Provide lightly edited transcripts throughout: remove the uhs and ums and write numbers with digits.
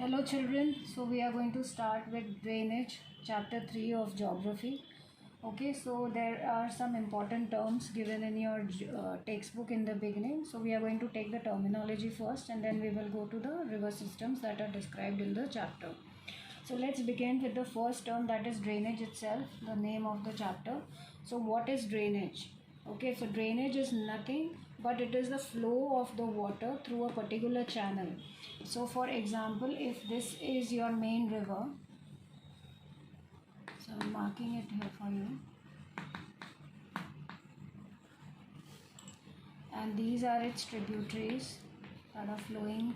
Hello children, so we are going to start with drainage, chapter 3 of geography. Okay, so there are some important terms given in your textbook in the beginning. So we are going to take the terminology first and then we will go to the river systems that are described in the chapter. So let's begin with the first term, that is drainage itself, the name of the chapter. So what is drainage? Okay, so drainage is nothing but it is the flow of the water through a particular channel. So for example, if this is your main river, so I'm marking it here for you, and these are its tributaries that are flowing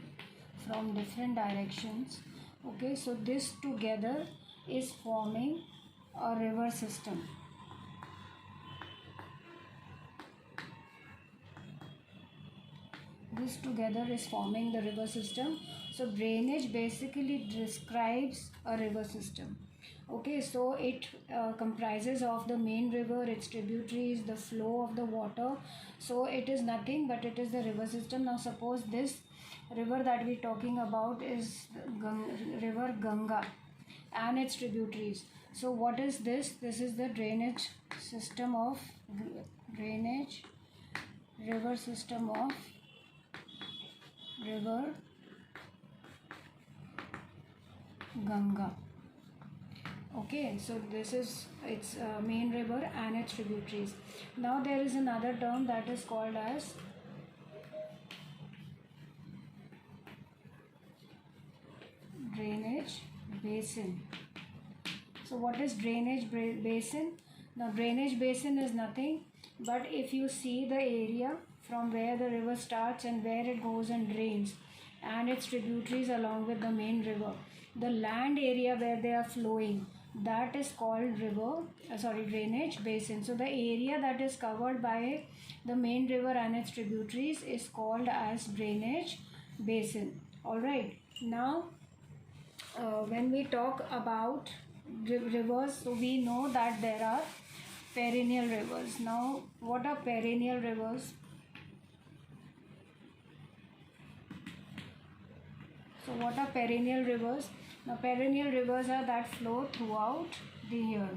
from different directions. Okay, so this together is forming a river system. This together is forming the river system. So drainage basically describes a river system. Okay, so it comprises of the main river, its tributaries, the flow of the water. So it is nothing but it is the river system. Now suppose this river that we're talking about is river Ganga and its tributaries. So what is this? This is the drainage system of river system of river Ganga. Okay, so this is its main river and its tributaries. Now there is another term that is called as drainage basin. So what is drainage basin? Now drainage basin is nothing but if you see the area from where the river starts and where it goes and drains and its tributaries along with the main river, the land area where they are flowing, that is called drainage basin. So the area that is covered by the main river and its tributaries is called as drainage basin. All right, now when we talk about rivers, so we know that there are perennial rivers. Now what are perennial rivers? So what are perennial rivers? Now perennial rivers are that flow throughout the year.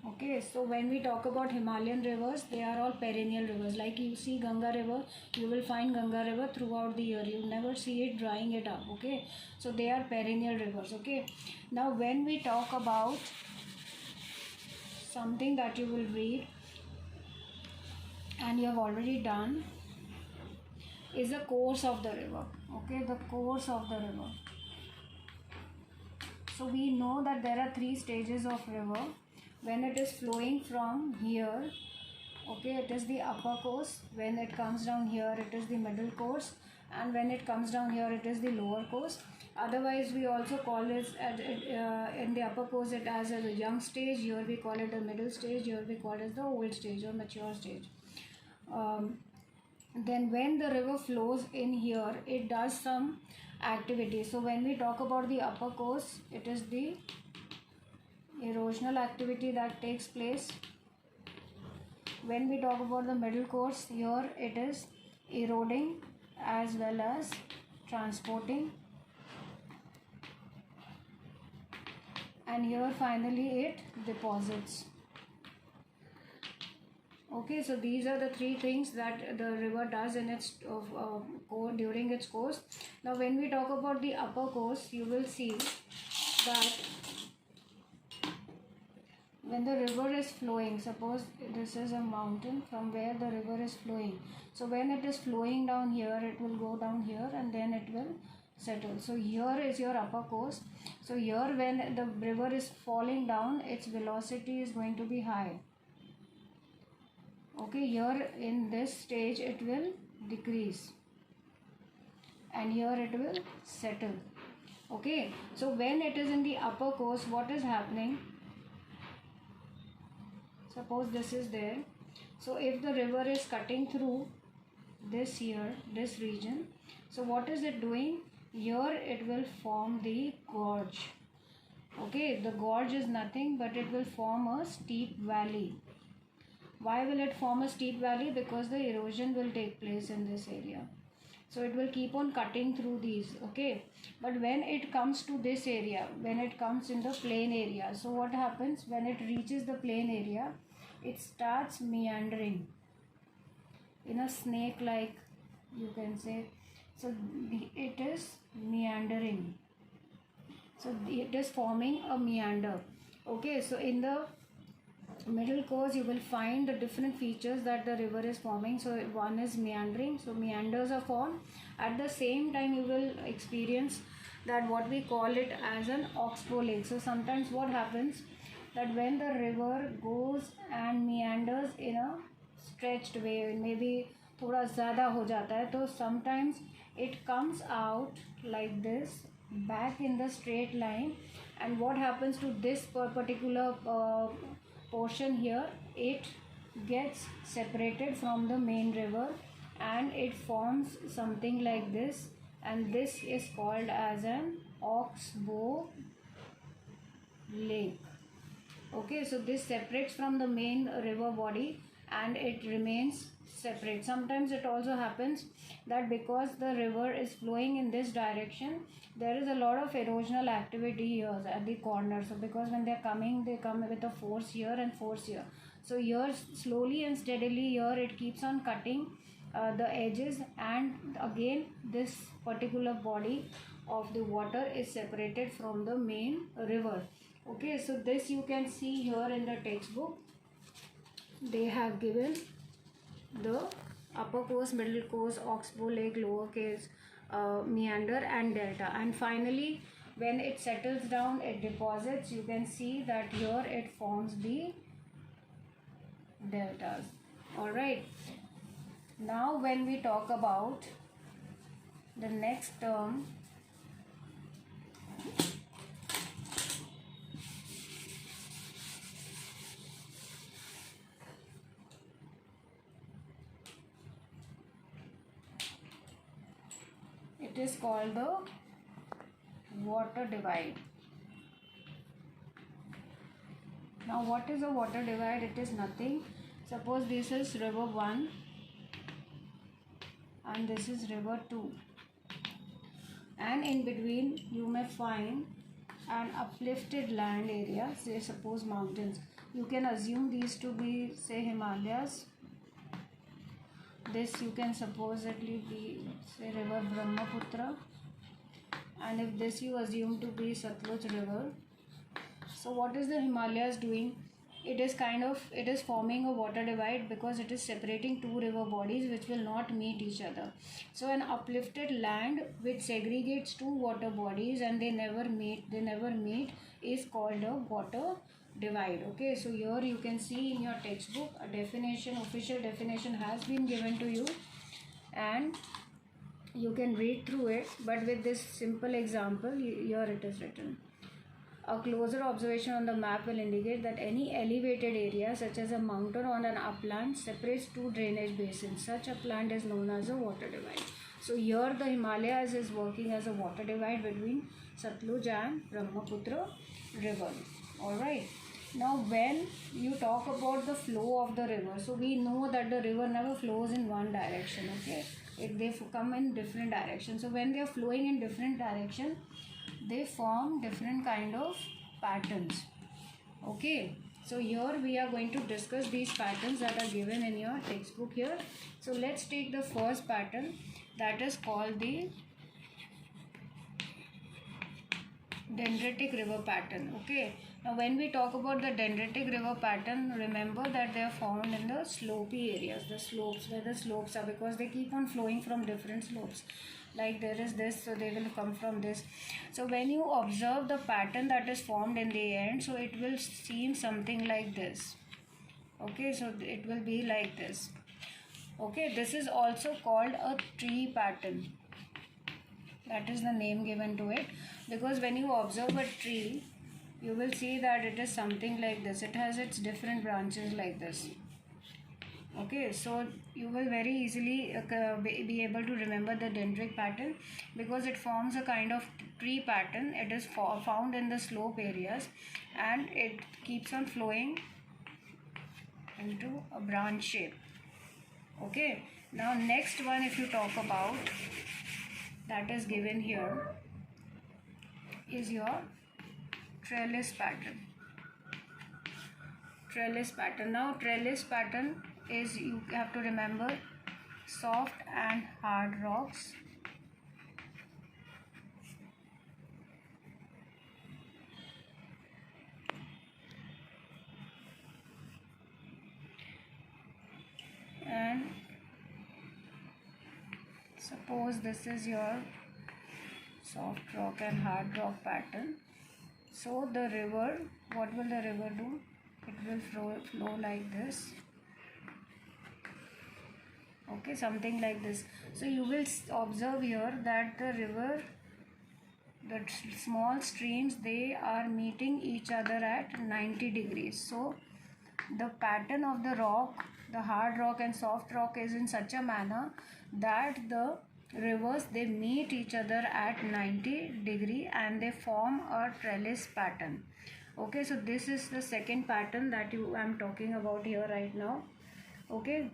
Okay, so when we talk about Himalayan rivers, they are all perennial rivers. Like you see Ganga river, you will find Ganga river throughout the year. You will never see it drying it up. Okay, so they are perennial rivers. Okay, now when we talk about something that you will read and you have already done is the course of the river. Okay, the course of the river. So we know that there are three stages of river. When it is flowing from here, okay, it is the upper course. When it comes down here, it is the middle course, and when it comes down here, it is the lower course. Otherwise we also call it in the upper course it as a young stage, here we call it the middle stage, here we call it the old stage or mature stage. Then when the river flows in here, it does some activity. So when we talk about the upper course, it is the erosional activity that takes place. When we talk about the middle course, here it is eroding as well as transporting, and here finally it deposits. Okay, so these are the three things that the river does in its during its course. Now when we talk about the upper course, you will see that when the river is flowing, suppose this is a mountain from where the river is flowing. So when it is flowing down here, it will go down here and then it will settle. So here is your upper course. So here when the river is falling down, its velocity is going to be high. Okay, here in this stage it will decrease and here it will settle. Okay, so when it is in the upper course, what is happening? Suppose this is there. So if the river is cutting through this here, this region, so what is it doing? Here it will form the gorge. Okay, the gorge is nothing but it will form a steep valley. Why will it form a steep valley? Because the erosion will take place in this area. So it will keep on cutting through these, okay. But when it comes to this area, when it comes in the plain area, so what happens when it reaches the plain area? It starts meandering in a snake like, you can say. So it is meandering, so it is forming a meander, okay. So in the middle course you will find the different features that the river is forming. So one is meandering, so meanders are formed. At the same time you will experience that what we call it as an oxbow lake. So sometimes what happens, that when the river goes and meanders in a stretched way, maybe थोड़ा ज़्यादा हो जाता है, तो sometimes it comes out like this back in the straight line. And what happens to this particular portion here, it gets separated from the main river and it forms something like this, and this is called as an oxbow lake, okay. So this separates from the main river body and it remains separate. Sometimes it also happens that because the river is flowing in this direction, there is a lot of erosional activity here at the corner. So because when they are coming, they come with a force here and force here. So here slowly and steadily here it keeps on cutting the edges, and again this particular body of the water is separated from the main river, okay. So this you can see here in the textbook. They have given the upper course, middle course, oxbow lake, lower case, meander and delta. And finally when it settles down, it deposits, you can see that here it forms the deltas. All right, now when we talk about the next term, it is called the water divide. Now what is a water divide? It is nothing. Suppose this is river 1 and this is river 2, and in between you may find an uplifted land area, say suppose mountains. You can assume these to be, say, Himalayas. This you can supposedly be, say, river Brahmaputra, and if this you assume to be Satluj river. So what is the Himalayas doing? It is forming a water divide because it is separating two river bodies which will not meet each other. So an uplifted land which segregates two water bodies and they never meet is called a water divide, okay. So here you can see in your textbook a definition, official definition has been given to you, and you can read through it, but with this simple example here it is written. A closer observation on the map will indicate that any elevated area such as a mountain or an upland separates two drainage basins. Such upland is known as a water divide. So here the Himalayas is working as a water divide between Satluj and Brahmaputra river. Alright. Now when you talk about the flow of the river, so we know that the river never flows in one direction, okay. They come in different directions. So when they are flowing in different direction, they form different kind of patterns, okay. So here we are going to discuss these patterns that are given in your textbook here. So let's take the first pattern, that is called the dendritic river pattern, okay. Now when we talk about the dendritic river pattern, remember that they are found in the slopy areas, the slopes, where the slopes are, because they keep on flowing from different slopes. Like there is this, so they will come from this. So when you observe the pattern that is formed in the end, so it will seem something like this, okay. So it will be like this, okay. This is also called a tree pattern. That is the name given to it, because when you observe a tree, you will see that it is something like this. It has its different branches like this, okay. So you will very easily be able to remember the dendritic pattern, because it forms a kind of tree pattern. It is found in the slope areas and it keeps on flowing into a branch shape. Okay, now next one, if you talk about, that is given here, is your trellis pattern. Trellis pattern. Now trellis pattern is, you have to remember, soft and hard rocks. And suppose this is your soft rock and hard rock pattern. So the river, what will the river do? It will flow like this. Okay, something like this. So you will observe here that the river, the small streams, they are meeting each other at 90 degrees. So the pattern of the rock, the hard rock and soft rock, is in such a manner that the rivers, they meet each other at 90 degree and they form a trellis pattern. Okay, so this is the second pattern that I'm talking about here right now. Okay,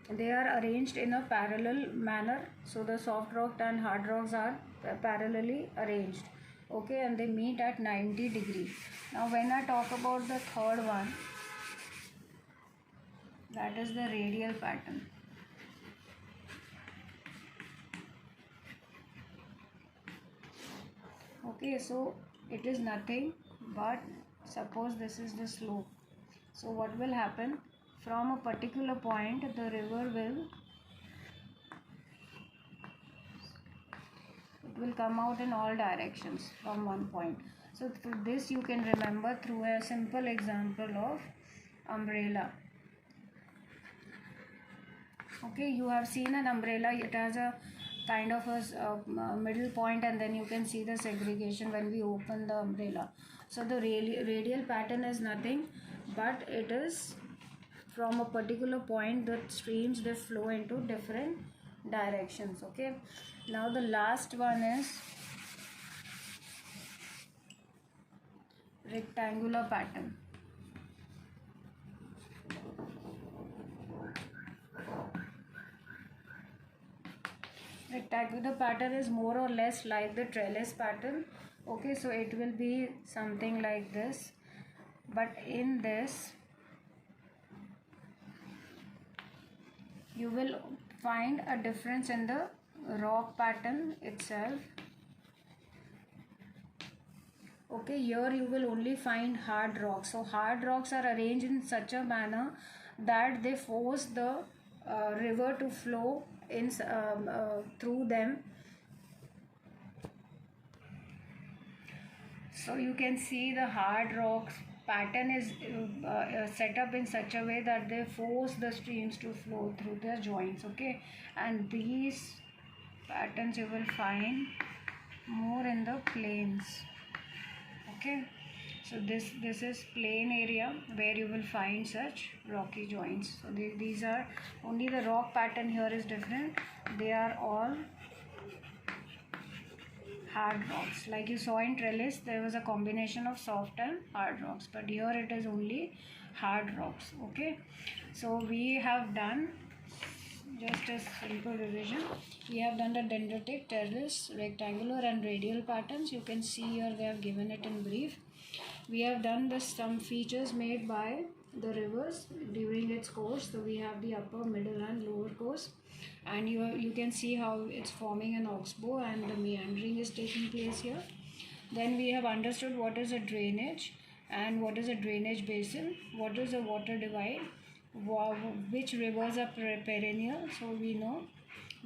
they are arranged in a parallel manner. So the soft rock and hard rocks are parallelly arranged. Okay, and they meet at 90 degree. Now when I talk about the third one, that is the radial pattern. Okay, so it is nothing but, suppose this is the slope. So what will happen? From a particular point, the river will come out in all directions from one point. So for this you can remember through a simple example of umbrella. Okay, you have seen an umbrella. It has a kind of a middle point, and then you can see the segregation when we open the umbrella. So the radial pattern is nothing but it is from a particular point, the streams, they flow into different directions. Okay, now the last one is rectangular pattern. Rectangular pattern is more or less like the trellis pattern. Okay, so it will be something like this, but in this you will find a difference in the rock pattern itself. Okay, here you will only find hard rocks. So hard rocks are arranged in such a manner that they force the river to flow in through them. So you can see the hard rocks pattern is set up in such a way that they force the streams to flow through the joints. Okay, and these patterns you will find more in the plains. Okay, so this is plain area where you will find such rocky joints. So these are only the rock pattern here is different. They are all hard rocks. Like you saw in trellis, there was a combination of soft and hard rocks, but here it is only hard rocks. Okay, so we have done just a simple revision. We have done the dendritic, trellis, rectangular and radial patterns. You can see here they have given it in brief. We have done some features made by the rivers during its course. So we have the upper, middle and lower course, and you can see how it's forming an oxbow and the meandering is taking place here. Then we have understood what is a drainage and what is a drainage basin, what is a water divide, which rivers are perennial. So we know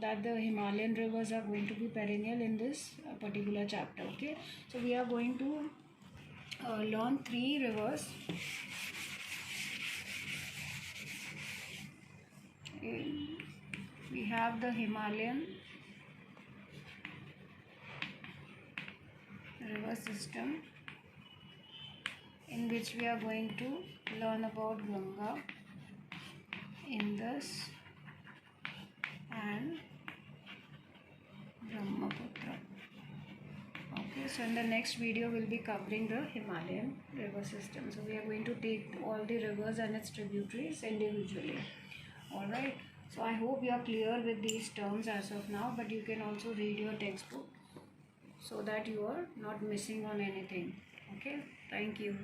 that the Himalayan rivers are going to be perennial in this particular chapter. Okay, so we are going to learn 3 rivers. We have the Himalayan river system, in which we are going to learn about Ganga, Indus and Brahmaputra. Okay, Okay, so in the next video we'll be covering the Himalayan river system. So we are going to take all the rivers and its tributaries individually. Alright, so I hope you are clear with these terms as of now, but you can also read your textbook so that you are not missing on anything. Okay, thank you.